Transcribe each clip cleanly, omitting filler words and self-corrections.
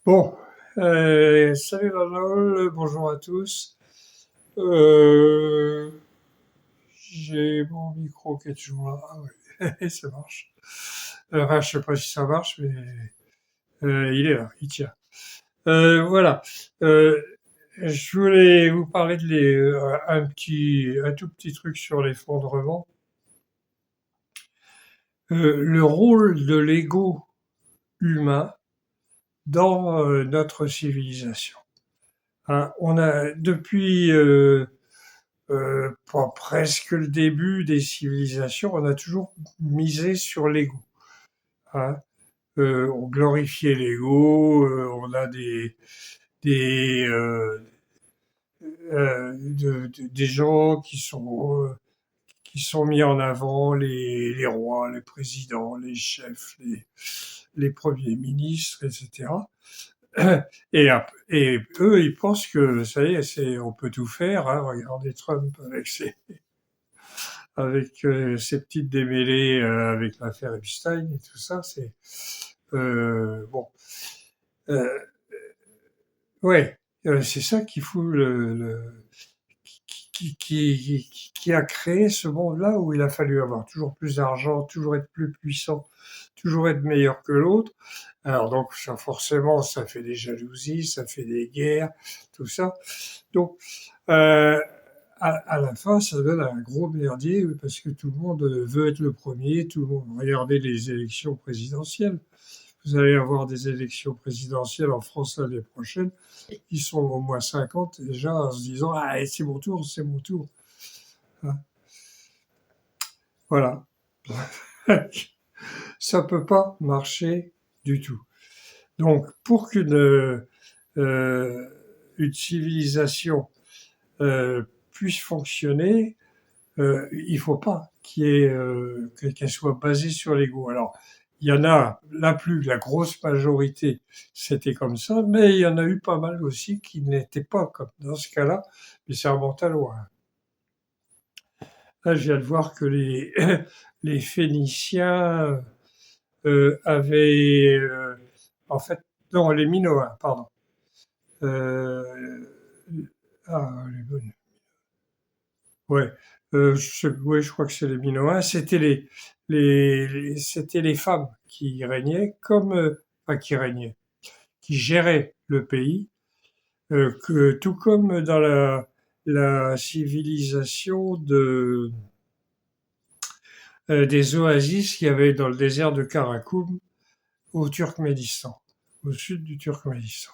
Bon, salut Donald, bonjour à tous. Euh, j'ai mon micro qui est toujours là. Ah oui, ça marche. Enfin, je sais pas si ça marche, mais il est là, il tient. Voilà. Euh, je voulais vous parler un tout petit truc sur l'effondrement. Le rôle de l'ego humain dans notre civilisation. Hein, on a depuis presque le début des civilisations, on a toujours misé sur l'ego. Hein. On glorifiait l'ego, on a des, des gens qui sont mis en avant, les rois, les présidents, les chefs, les premiers ministres, etc. Et eux, ils pensent que ça y est, on peut tout faire. Hein. Regardez Trump avec ces petites démêlés avec l'affaire Epstein et tout ça, c'est bon. Euh, ouais, c'est ça qui fout qui a créé ce monde-là où il a fallu avoir toujours plus d'argent, toujours être plus puissant, toujours être meilleur que l'autre. Alors donc ça forcément ça fait des jalousies, ça fait des guerres, tout ça. Donc euh, à la fin, ça donne un gros merdier parce que tout le monde veut être le premier, tout le monde. Regardez les élections présidentielles. Vous allez avoir des élections présidentielles en France l'année prochaine. Ils sont au moins 50 déjà en se disant ah c'est mon tour, c'est mon tour. Hein, voilà. Ça peut pas marcher du tout. Donc pour euh, une civilisation puisse fonctionner, il faut pas qu'elle soit basée sur l'ego. Alors, il y en a la grosse majorité, c'était comme ça, mais il y en a eu pas mal aussi qui n'étaient pas comme dans ce cas-là, mais ça remonte à loin. Là, je viens de voir que les Phéniciens avaient, en fait, non, les Minoens, pardon. Euh, les bonnes. Ouais, ouais, je crois que c'est les Minoens. C'était c'était les femmes qui régnaient enfin qui régnaient, qui géraient le pays, tout comme dans la civilisation des oasis qu'il y avait dans le désert de Karakoum au Turkménistan, au sud du Turkménistan.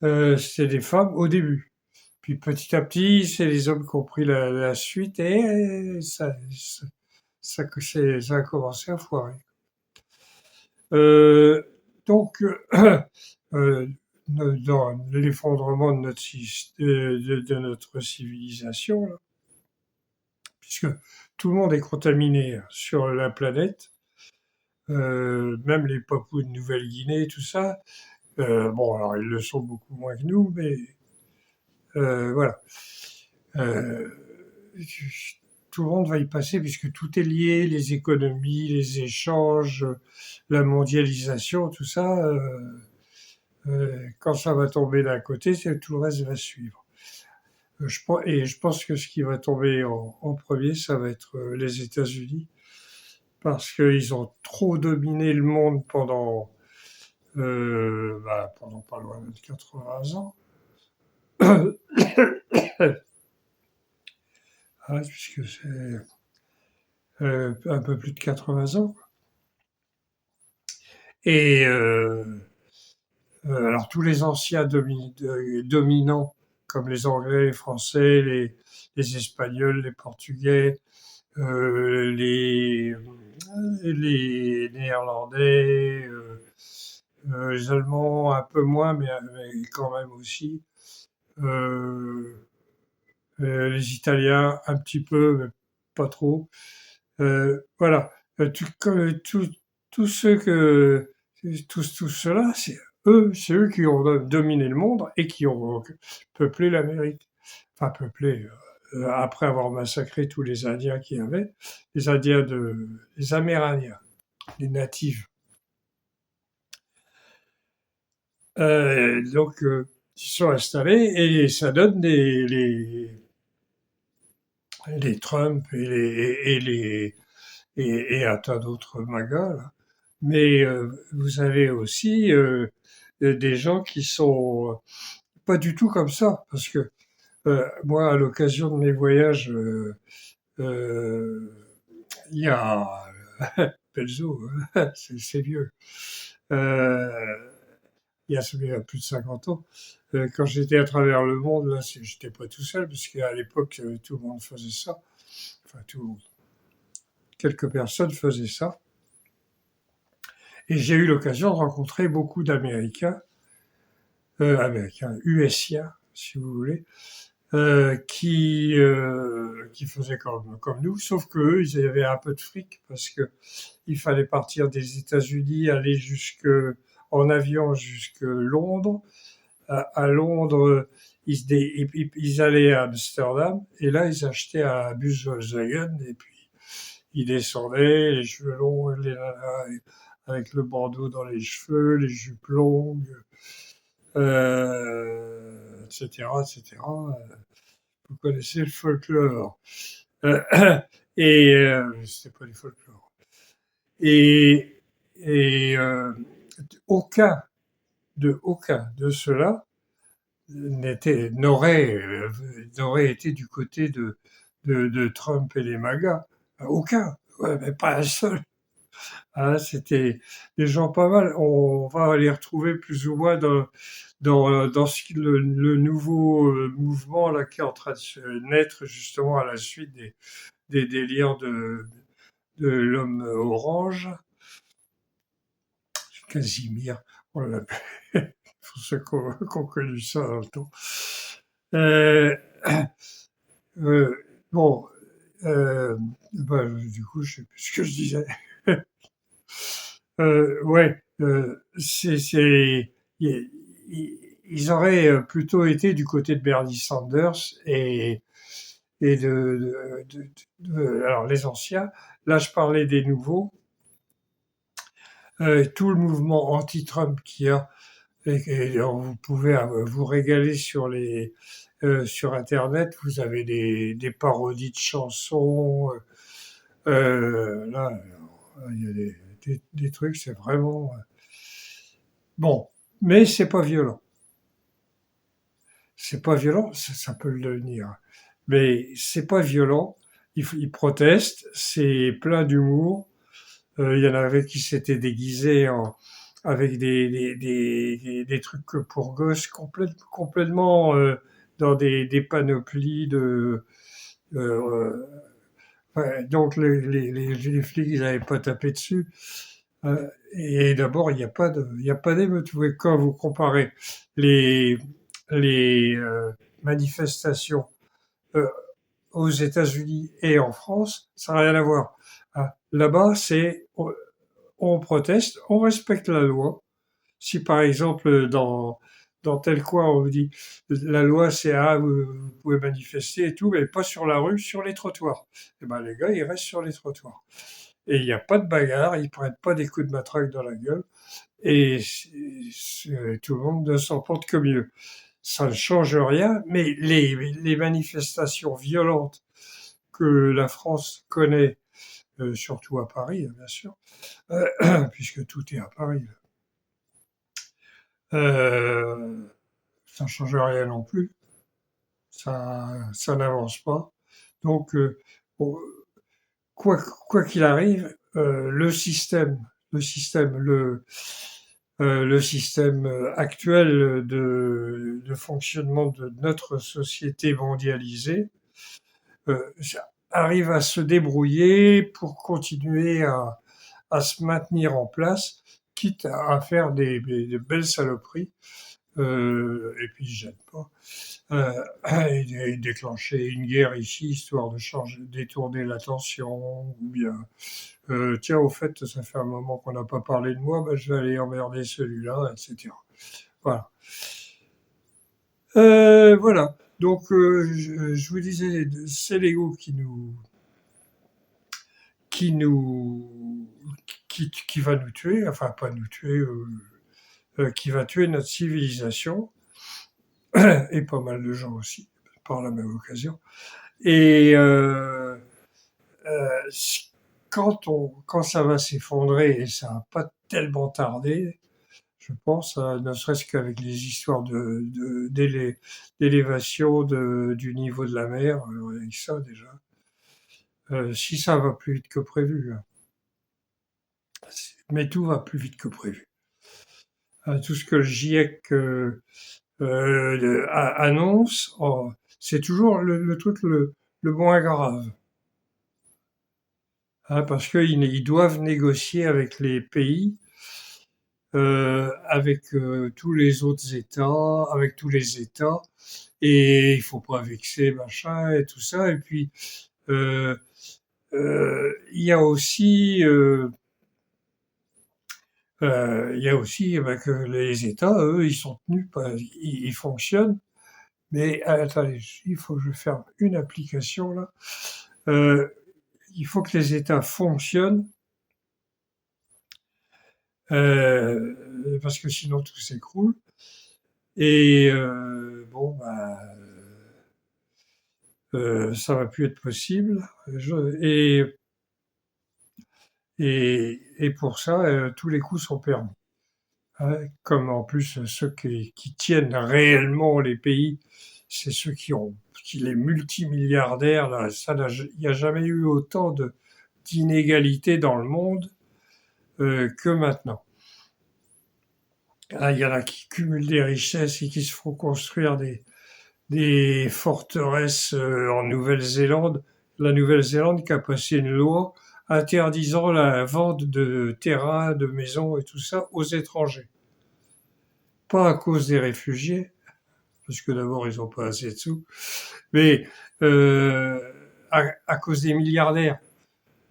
C'était des femmes au début. Puis petit à petit, c'est les hommes qui ont pris la suite et ça a commencé à foirer. Euh, donc, euh, dans l'effondrement de notre civilisation, là, puisque tout le monde est contaminé sur la planète, même les Papous de Nouvelle-Guinée, tout ça. Bon, alors ils le sont beaucoup moins que nous, mais voilà. Euh, tout le monde va y passer puisque tout est lié, les économies, les échanges, la mondialisation, tout ça. Quand ça va tomber d'un côté, tout le reste va suivre. Et je pense que ce qui va tomber en premier, ça va être les États-Unis, parce qu'ils ont trop dominé le monde pendant pas loin de 80 ans. Ah, puisque c'est un peu plus de 80 ans. Et alors tous les anciens dominants, comme les Anglais, les Français, les Espagnols, les Portugais, les Néerlandais, les Allemands un peu moins, mais quand même aussi, euh, les Italiens un petit peu, mais pas trop. Voilà. Tout, tous ceux que, tout cela, c'est eux qui ont dominé le monde et qui ont peuplé l'Amérique. Enfin, peuplé, après avoir massacré tous les Indiens qu'il y avait, les Amérindiens, les natifs. Donc, ils sont installés et ça donne les Trump et un tas d'autres magas, là. Mais vous avez aussi des gens qui sont pas du tout comme ça, parce que moi, à l'occasion de mes voyages, euh, il y a Pelzo, c'est vieux. Euh, il y a plus de 50 ans. Quand j'étais à travers le monde, là, j'étais pas tout seul, parce qu'à l'époque, tout le monde faisait ça. Enfin, tout le monde. Quelques personnes faisaient ça. Et j'ai eu l'occasion de rencontrer beaucoup d'Américains, Américains, USiens, si vous voulez, qui faisaient comme nous, sauf qu'eux, ils avaient un peu de fric, parce que il fallait partir des États-Unis, aller en avion jusque Londres. À Londres, ils allaient à Amsterdam, et là, ils achetaient un bus Volkswagen, et puis ils descendaient, les cheveux longs, avec le bandeau dans les cheveux, les jupes longues, etc., etc. Vous connaissez le folklore. Euh, et c'était pas du folklore. Et, et aucun de cela n'aurait été du côté de Trump et les MAGA. Aucun, ouais, mais pas un seul. Ah, c'était des gens pas mal. On va les retrouver plus ou moins dans le nouveau mouvement là, qui est en train de se naître justement à la suite des délires de l'homme orange, Casimir. On l'appelle, pour ceux qui ont connu ça dans le temps. Euh, euh, bon, du coup, je sais plus ce que je disais. Ouais, ils ils auraient plutôt été du côté de Bernie Sanders et alors les anciens. Là, je parlais des nouveaux. Tout le mouvement anti-Trump qu'il y a, alors vous pouvez vous régaler sur Internet. Vous avez des parodies de chansons. Là, il y a des trucs, c'est vraiment bon, mais c'est pas violent. C'est pas violent, ça peut le devenir, mais c'est pas violent. Ils protestent, c'est plein d'humour. Il y en avait qui s'étaient déguisés avec des trucs pour gosses complètement dans des panoplies de. Euh, ouais, donc les flics, ils n'avaient pas tapé dessus. Et d'abord, il y a pas d'émeute. Quand vous comparez les, les manifestations euh, aux États-Unis et en France, ça n'a rien à voir. Hein, là-bas, on proteste, on respecte la loi. Si par exemple dans tel coin on vous dit la loi c'est vous pouvez manifester et tout, mais pas sur la rue, sur les trottoirs. Et ben les gars ils restent sur les trottoirs. Et il n'y a pas de bagarre, ils prennent pas des coups de matraque dans la gueule et tout le monde ne s'en porte que mieux. Ça ne change rien, mais les manifestations violentes que la France connaît, surtout à Paris, bien sûr, puisque tout est à Paris, ça ne change rien non plus. Ça n'avance pas. Donc, bon, quoi qu'il arrive, le système actuel de fonctionnement de notre société mondialisée arrive à se débrouiller pour continuer à se maintenir en place, quitte à faire de belles saloperies. Et puis, je gêne pas. Et déclencher une guerre ici, histoire de détourner l'attention, ou bien, tiens, au fait, ça fait un moment qu'on n'a pas parlé de moi, ben, je vais aller emmerder celui-là, etc. Voilà. Voilà. Donc, je vous disais, c'est l'ego qui nous, qui va nous tuer, enfin, pas nous tuer, qui va tuer notre civilisation, et pas mal de gens aussi, par la même occasion. Et quand ça va s'effondrer, et ça va pas tellement tarder, je pense, ne serait-ce qu'avec les histoires d'élévation du niveau de la mer, avec ça déjà. Si ça va plus vite que prévu, hein. Mais tout va plus vite que prévu. Tout ce que le GIEC annonce, oh, c'est toujours le truc le moins grave. Hein, parce qu'ils doivent négocier avec les pays, avec tous les autres États, avec tous les États, et il faut pas vexer machin et tout ça. Et puis il y a aussi que les États, eux, ils sont tenus, ils fonctionnent. Mais attendez, il faut que je ferme une application là. Il faut que les États fonctionnent, parce que sinon tout s'écroule. Et bon, bah, ça va plus être possible. Et pour ça, tous les coups sont permis. Hein, comme en plus ceux qui tiennent réellement les pays, c'est ceux les multimilliardaires. Là, il n'y a jamais eu autant d'inégalités dans le monde que maintenant. Ah, il y en a qui cumulent des richesses et qui se font construire des forteresses en Nouvelle-Zélande. La Nouvelle-Zélande qui a passé une loi interdisant la vente de terrains, de maisons et tout ça aux étrangers. Pas à cause des réfugiés, parce que d'abord ils n'ont pas assez de sous, mais à cause des milliardaires.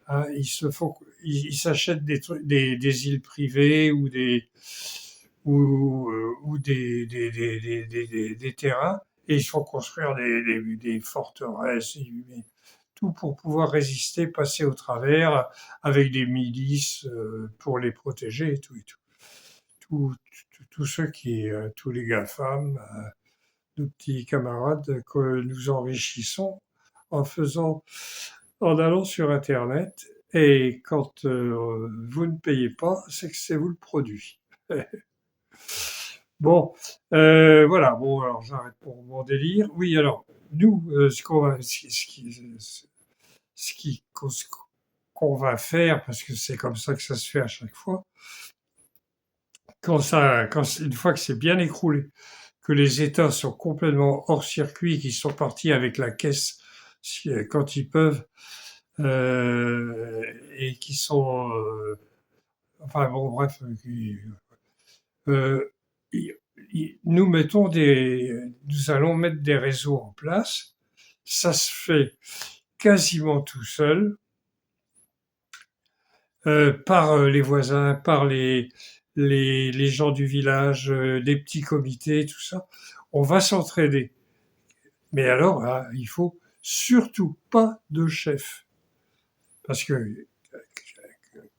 Hein, ils s'achètent des îles privées ou des terrains, et ils se font construire des forteresses, tout pour pouvoir résister, passer au travers, avec des milices pour les protéger et tout et tout. Tous ceux tous les GAFAM, nos petits camarades que nous enrichissons en faisant, en allant sur Internet, et quand vous ne payez pas, c'est que c'est vous le produit. Bon, voilà. Bon, alors j'arrête pour mon délire. Oui, alors nous, ce qu'on va faire, parce que c'est comme ça que ça se fait à chaque fois, une fois que c'est bien écroulé, que les États sont complètement hors circuit, qu'ils sont partis avec la caisse quand ils peuvent, et qui sont, enfin bon, bref, euh, nous allons mettre des réseaux en place. Ça se fait quasiment tout seul, par les voisins, par les gens du village, des petits comités, tout ça. On va s'entraider. Mais alors, hein, il faut surtout pas de chef. Parce que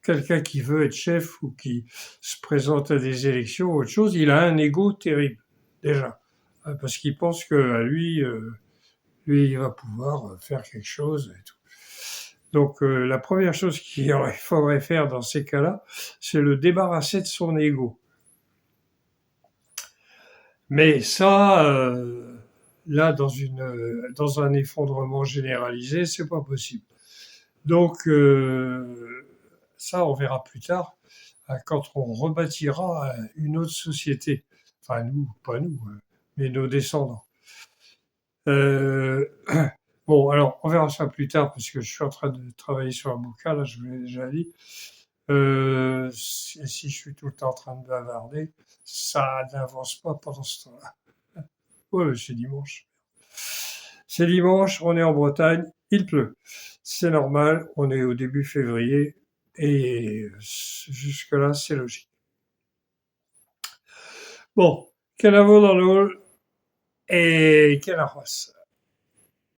quelqu'un qui veut être chef ou qui se présente à des élections ou autre chose, il a un ego terrible, déjà. Parce qu'il pense que lui, il va pouvoir faire quelque chose et tout. Donc, la première chose qu'il faudrait faire dans ces cas-là, c'est le débarrasser de son ego. Mais ça, là, dans un effondrement généralisé, c'est pas possible. Donc, ça, on verra plus tard, quand on rebâtira une autre société. Enfin, nous, pas nous, mais nos descendants. Euh, bon, alors, on verra ça plus tard, parce que je suis en train de travailler sur un bouquin, là, je vous l'ai déjà dit. Si je suis tout le temps en train de bavarder, ça n'avance pas pendant ce temps-là. Ouais, c'est dimanche. C'est dimanche, on est en Bretagne, il pleut. C'est normal, on est au début février, et jusque-là, c'est logique. Bon, quel dans le hall et quelle arrosse.